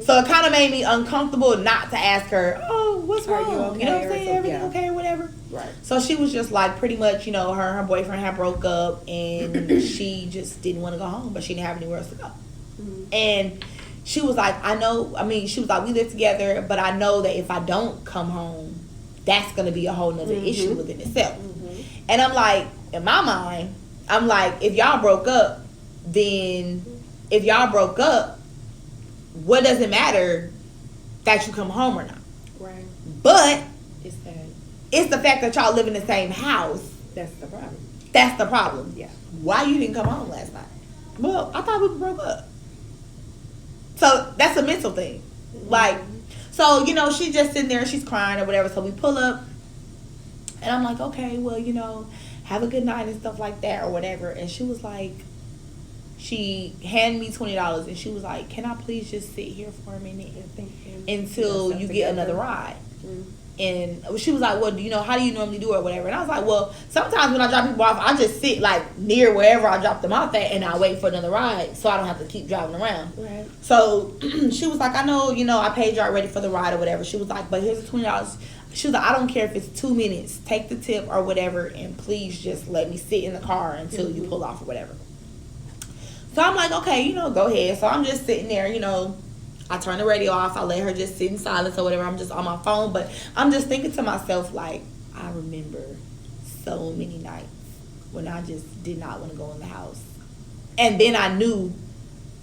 So it kind of made me uncomfortable not to ask her, "Oh, what's wrong? Are you okay? You know what I'm saying? Everything okay or whatever?" Right. So she was just like, pretty much, her and her boyfriend had broke up, and she just didn't want to go home, but she didn't have anywhere else to go. And she was like, she was like, we live together, but I know that if I don't come home, that's going to be a whole nother issue within itself. And I'm like, in my mind, I'm like, if y'all broke up, what does it matter that you come home or not? Right. But it's the fact that y'all live in the same house. That's the problem. That's the problem. Yeah. Why you didn't come home last night? Well, I thought we broke up. So that's a mental thing. Like, so, she's just sitting there, she's crying or whatever. So we pull up, and I'm like, okay, well, have a good night and stuff like that or whatever. And she was like, she handed me $20, and she was like, can I please just sit here for a minute until you get another ride? And she was like, well, how do you normally do it or whatever? And I was like, well, sometimes when I drop people off, I just sit like near wherever I drop them off at, and I wait for another ride so I don't have to keep driving around. Right. So she was like, I know, I paid you already for the ride or whatever. She was like, but here's the $20. She was like, I don't care if it's 2 minutes. Take the tip or whatever, and please just let me sit in the car until you pull off or whatever. So I'm like, okay, go ahead. So I'm just sitting there, I turn the radio off. I let her just sit in silence or whatever. I'm just on my phone. But I'm just thinking to myself, like, I remember so many nights when I just did not want to go in the house. And then I knew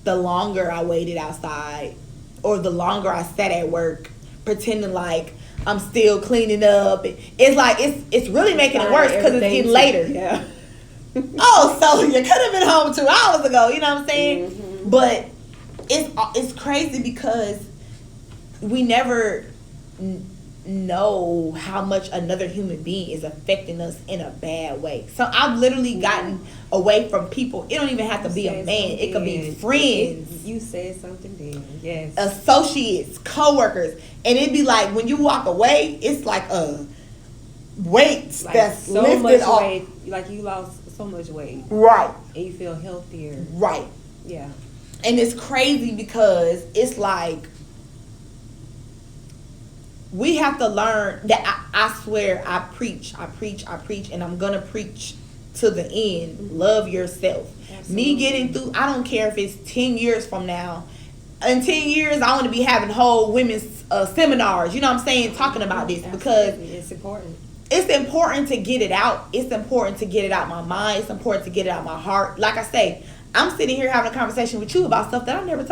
the longer I waited outside or the longer I sat at work pretending like I'm still cleaning up. It's like, it's really making it worse because it's getting later. Yeah. Oh, so you could have been home 2 hours ago. You know what I'm saying? But it's crazy because we never know how much another human being is affecting us in a bad way. So I've literally gotten away from people. It don't even have to be a man. It could be friends. You said something then. Yes. Associates, coworkers. And it'd be like when you walk away, it's like a weight Like that's so lifted much off. weight. Like you lost so much weight. Right. And you feel healthier. Right. Yeah. And it's crazy because it's like we have to learn that I swear I preach, and I'm going to preach to the end. Love yourself. Absolutely. Me getting through, I don't care if it's 10 years from now. In 10 years, I want to be having whole women's seminars, you know what I'm saying, talking about this. Absolutely. Because it's important. It's important to get it out. It's important to get it out my mind. It's important to get it out my heart. Like I say, I'm sitting here having a conversation with you about stuff that I never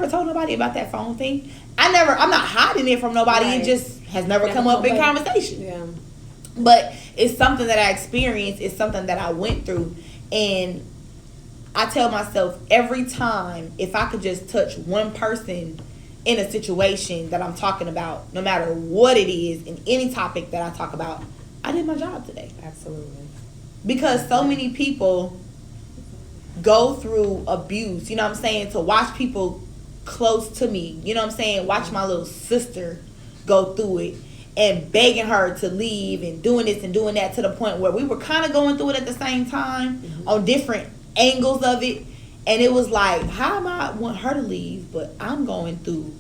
told nobody about that phone thing. I'm not hiding it from nobody. Right. It just has never come up in conversation. Yeah. But it's something that I experienced. It's something that I went through. And I tell myself every time, if I could just touch one person in a situation that I'm talking about, no matter what it is, in any topic that I talk about, I did my job today. Absolutely. Because so many people go through abuse, you know what I'm saying, to watch people close to me, you know what I'm saying, watch my little sister go through it and begging her to leave and doing this and doing that, to the point where we were kind of going through it at the same time on different angles of it. And it was like, how am I want her to leave, but I'm going through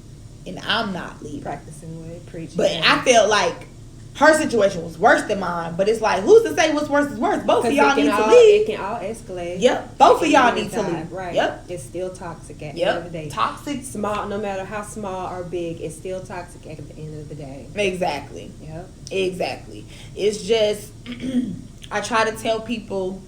and I'm not leaving. Practicing with preaching. But I felt like her situation was worse than mine. But it's like, who's to say what's worse is worse? Both of y'all need to leave. It can all escalate. Yep. Both of y'all need to leave. Right. Yep. It's still toxic at the end of the day. Toxic. Small, no matter how small or big, it's still toxic at the end of the day. Exactly. Yep. Exactly. It's just, I try to tell people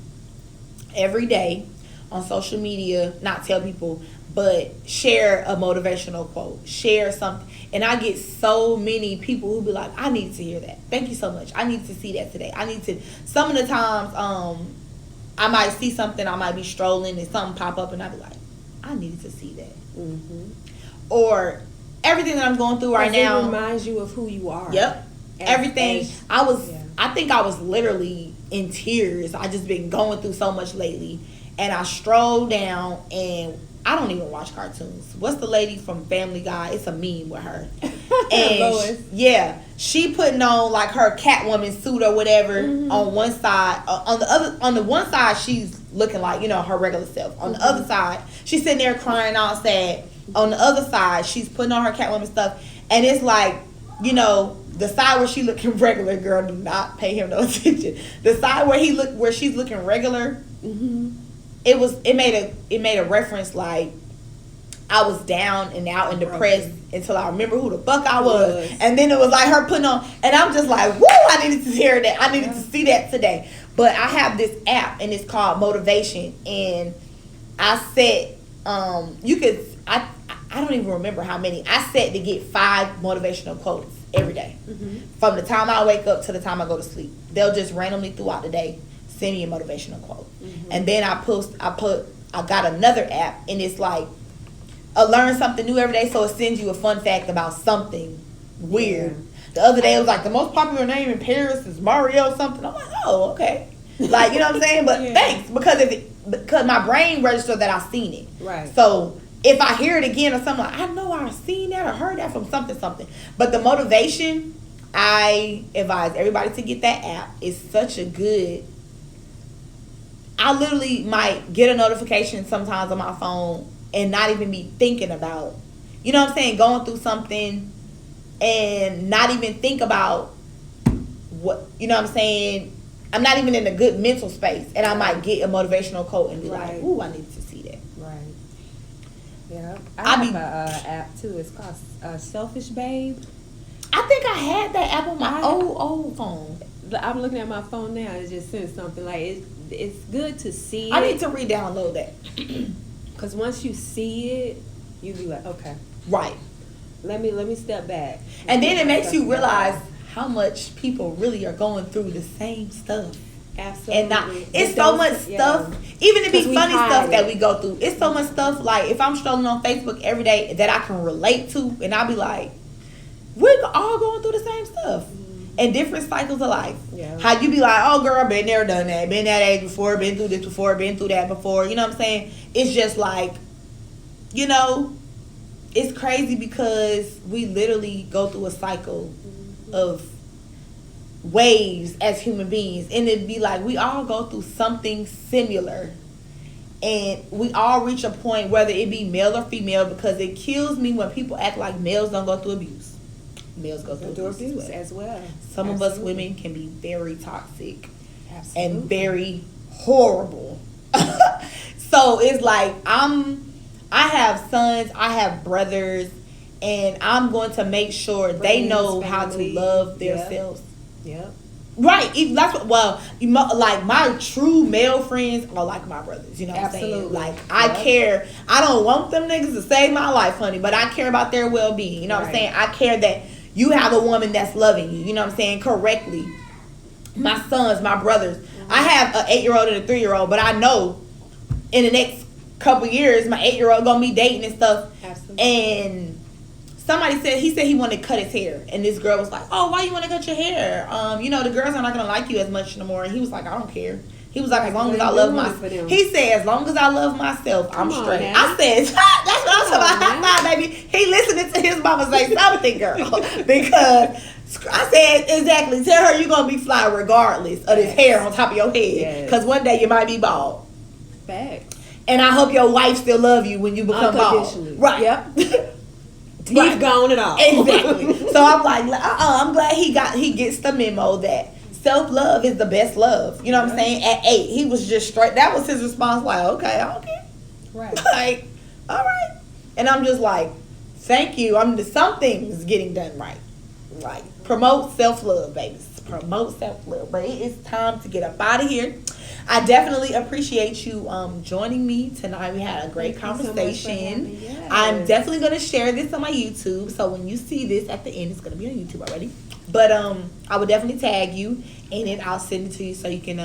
every day on social media, not tell people, but share a motivational quote, share something. And I get so many people who be like, I need to hear that. Thank you so much. I need to see that today. I need to, some of the times, I might see something, I might be strolling and something pop up and I be like, I need to see that. Mm-hmm. Or everything that I'm going through right now. It reminds you of who you are. Yep. Everything. I think I was literally in tears. I just been going through so much lately. And I strolled down and I don't even watch cartoons. What's the lady from Family Guy? It's a meme with her. And Lois. yeah, she putting on like her Catwoman suit or whatever on one side. On the one side, she's looking like, you know, her regular self. On the other side, she's sitting there crying all sad. On the other side, she's putting on her Catwoman stuff, and it's like, you know, the side where she looking regular, girl, do not pay him no attention. The side where she's looking regular, it made a reference like, I was down and out and depressed until I remember who the fuck I was. And then it was like her putting on, and I'm just like, woo, I needed to hear that. I needed to see that today. But I have this app, and it's called Motivation, and I set, I don't even remember how many. I set to get 5 motivational quotes every day. From the time I wake up to the time I go to sleep. They'll just randomly throughout the day send me a motivational quote. And then I got another app, and it's like, learn something new every day, so it sends you a fun fact about something weird. The other day it was like, the most popular name in Paris is Mario something. I'm like, oh, okay. Like, you know what I'm saying? But thanks, because my brain registered that I've seen it. Right. So if I hear it again or something, like, I know I've seen that or heard that from something. But the motivation, I advise everybody to get that app. It's such a good. I literally might get a notification sometimes on my phone and not even be thinking about, you know what I'm saying, going through something and not even think about what, you know what I'm saying, I'm not even in a good mental space, and I might get a motivational quote and be like, ooh, I need to see that. Right. Yeah. I have a app too. It's called Selfish Babe. I think I had that app on my old phone. I'm looking at my phone now. It just sends something like, it's good to see I need to re-download that. Because once you see it, you be like, okay, right. Let me step back. And then it makes you realize how much people really are going through the same stuff. Absolutely. And it's so much stuff, even to be funny stuff that we go through. It's so much stuff, like if I'm strolling on Facebook every day that I can relate to, and I'll be like, we're all going through the same stuff. And different cycles of life. Yeah. How you be like, oh girl, been there, done that, been that age before, been through this before, been through that before. You know what I'm saying? It's just like, you know, it's crazy because we literally go through a cycle of waves as human beings. And it'd be like, we all go through something similar. And we all reach a point, whether it be male or female, because it kills me when people act like males don't go through abuse. Males go through abuse as well. Some of us women can be very toxic and very horrible. So it's like, I have sons, I have brothers, and I'm going to make sure they know how to love themselves. Yep. Right. That's what, well, like my true male friends are like my brothers. You know what I'm saying? Like, I care. I don't want them niggas to save my life, honey, but I care about their well-being. You know what I'm saying? I care that you have a woman that's loving you. You know what I'm saying? Correctly. My sons, my brothers. I have an 8-year-old and a 3-year-old, but I know in the next couple years, my 8-year-old gonna be dating and stuff. Absolutely. And somebody said, he said he wanted to cut his hair. And this girl was like, oh, why you want to cut your hair? You know, the girls are not going to like you as much no more. And he was like, I don't care. He was like, as long as I love myself. He said, as long as I love myself, I'm straight. I said, that's what I'm talking about. High five, baby. He listening to his mama say something, girl. Because I said, exactly. Tell her you're going to be fly regardless of this hair on top of your head. Because one day you might be bald. Facts. And I hope your wife still love you when you become bald. Right. Yep. He's gone at all. Exactly. So I'm like, I'm glad he gets the memo that self-love is the best love. You know what I'm saying? At 8, he was just straight. That was his response. Like, okay, I don't care. Right. Like, all right. And I'm just like, thank you. Something's getting done right. Like, promote self-love, baby. Promote self-love. But it is time to get up out of here. I definitely appreciate you joining me tonight. We had a great conversation. So I'm definitely going to share this on my YouTube. So when you see this at the end, it's going to be on YouTube already. But I would definitely tag you, and then I'll send it to you so you can,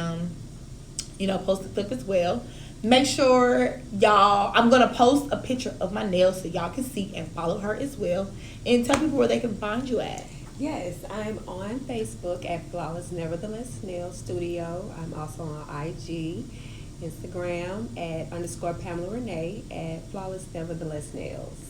post the clip as well. Make sure, y'all, I'm going to post a picture of my nails so y'all can see and follow her as well. And tell people where they can find you at. Yes, I'm on Facebook at Flawless Nevertheless Nail Studio. I'm also on IG Instagram at _Pamela Renee at Flawless Nevertheless Nails.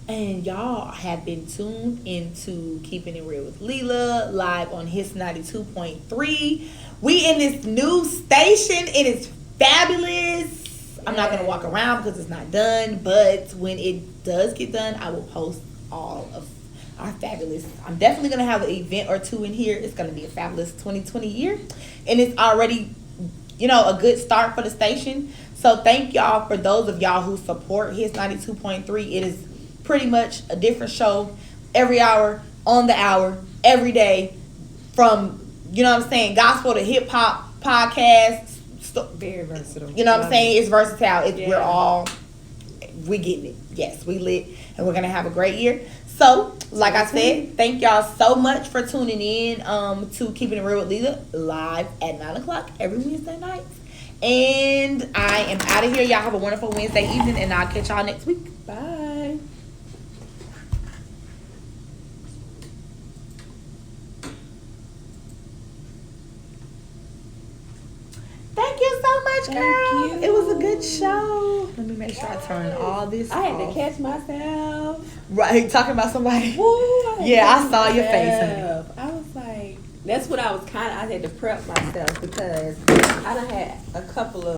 And y'all have been tuned into Keeping It Real with Leela, live on His 92.3. We in this new station. It is fabulous. I'm not going to walk around because it's not done. But when it does get done, I will post all of our fabulous. I'm definitely going to have an event or two in here. It's going to be a fabulous 2020 year. And it's already, a good start for the station. So thank y'all for those of y'all who support His 92.3. It is pretty much a different show every hour, on the hour, every day, from, gospel to hip hop, podcasts. Very versatile. It's versatile. We getting it. Yes, we lit, and we're gonna have a great year. So, like I said, thank y'all so much for tuning in to Keeping It Real with Leela, live at 9:00 every Wednesday night. And I am out of here. Y'all have a wonderful Wednesday evening, and I'll catch y'all next week. Bye. Thank you so much, girl. Thank you. It was a good show. Let me make sure I turn all this I had off. to catch myself. Right, talking about somebody. Woo, I saw your face, honey. I was like, that's what I had to prep myself because I done had a couple of